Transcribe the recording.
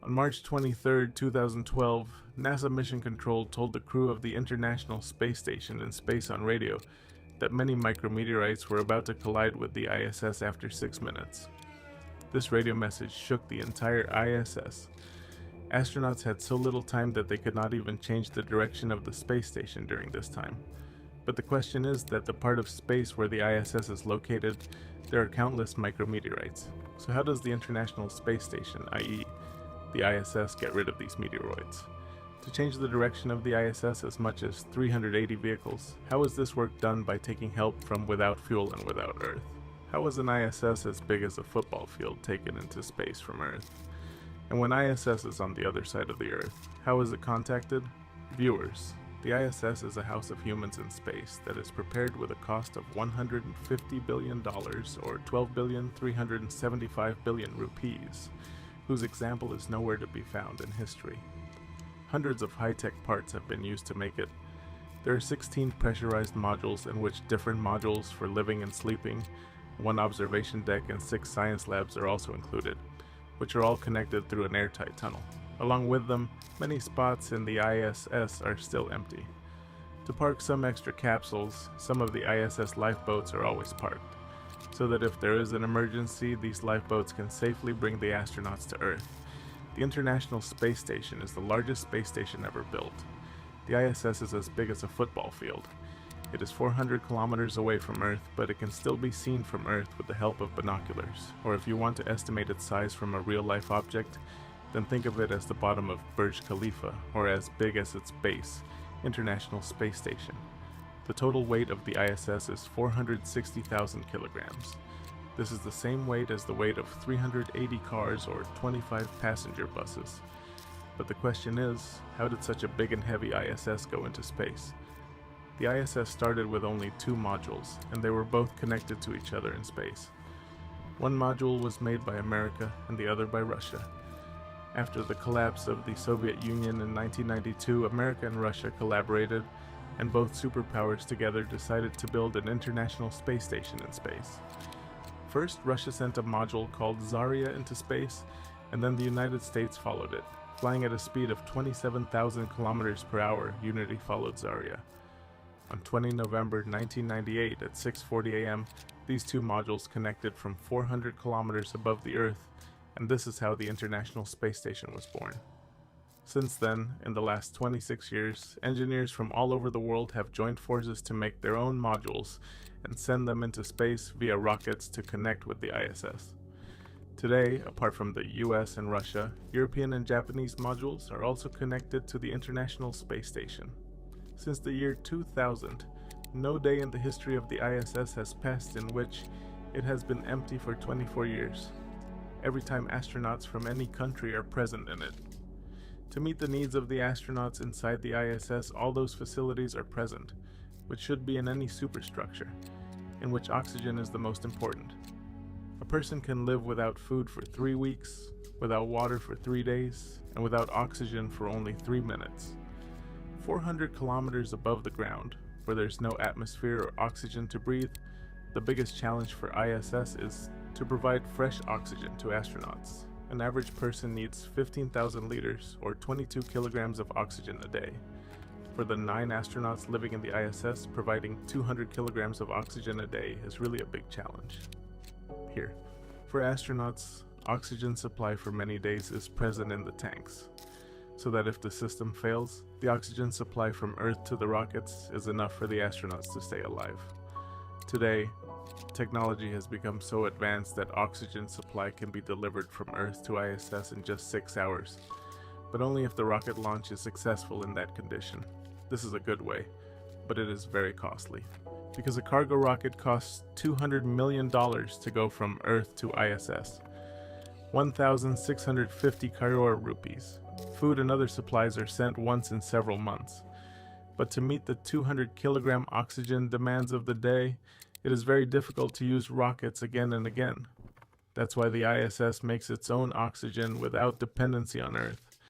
On March 23, 2012, NASA Mission Control told the crew of the International Space Station in space on radio that many micrometeorites were about to collide with the ISS after 6 minutes. This radio message shook the entire ISS. Astronauts had so little time that they could not even change the direction of the space station during this time. But the question is that the part of space where the ISS is located, there are countless micrometeorites. So how does the International Space Station, i.e. the ISS, get rid of these meteoroids? To change the direction of the ISS as much as 380 vehicles, how is this work done by taking help from without fuel and without Earth? How was an ISS as big as a football field taken into space from Earth? And when ISS is on the other side of the Earth, how is it contacted? Viewers. The ISS is a house of humans in space that is prepared with a cost of $150 billion or 12,375 billion rupees, whose example is nowhere to be found in history. Hundreds of high-tech parts have been used to make it. There are 16 pressurized modules in which different modules for living and sleeping, 1 observation deck and 6 science labs are also included, which are all connected through an airtight tunnel. Along with them, many spots in the ISS are still empty. To park some extra capsules, some of the ISS lifeboats are always parked, so that if there is an emergency, these lifeboats can safely bring the astronauts to Earth. The International Space Station is the largest space station ever built. The ISS is as big as a football field. It is 400 kilometers away from Earth, but it can still be seen from Earth with the help of binoculars, or if you want to estimate its size from a real-life object, then think of it as the bottom of Burj Khalifa, or as big as its base, International Space Station. The total weight of the ISS is 460,000 kilograms. This is the same weight as the weight of 380 cars or 25 passenger buses. But the question is, how did such a big and heavy ISS go into space? The ISS started with only 2 modules, and they were both connected to each other in space. One module was made by America and the other by Russia. After the collapse of the Soviet Union in 1992, America and Russia collaborated, and both superpowers together decided to build an international space station in space. First, Russia sent a module called Zarya into space, and then the United States followed it. Flying at a speed of 27,000 kilometers per hour, Unity followed Zarya. On 20 November 1998 at 6:40 a.m., these 2 modules connected from 400 kilometers above the Earth, and this is how the International Space Station was born. Since then, in the last 26 years, engineers from all over the world have joined forces to make their own modules and send them into space via rockets to connect with the ISS. Today, apart from the US and Russia, European and Japanese modules are also connected to the International Space Station. Since the year 2000, no day in the history of the ISS has passed in which it has been empty for 24 years. Every time astronauts from any country are present in it. To meet the needs of the astronauts inside the ISS, all those facilities are present, which should be in any superstructure, in which oxygen is the most important. A person can live without food for 3 weeks, without water for 3 days, and without oxygen for only 3 minutes. 400 kilometers above the ground, where there's no atmosphere or oxygen to breathe, the biggest challenge for ISS is to provide fresh oxygen to astronauts. An average person needs 15,000 liters or 22 kilograms of oxygen a day. For the 9 astronauts living in the ISS, providing 200 kilograms of oxygen a day is really a big challenge. Here, for astronauts, oxygen supply for many days is present in the tanks, so that if the system fails, the oxygen supply from Earth to the rockets is enough for the astronauts to stay alive. Today, technology has become so advanced that oxygen supply can be delivered from Earth to ISS in just 6 hours, but only if the rocket launch is successful in that condition. This is a good way, but it is very costly, because a cargo rocket costs $200 million to go from Earth to ISS, 1,650 crore rupees. Food and other supplies are sent once in several months, but to meet the 200 kilogram oxygen demands of the day, it is very difficult to use rockets again and again. That's why the ISS makes its own oxygen without dependency on Earth.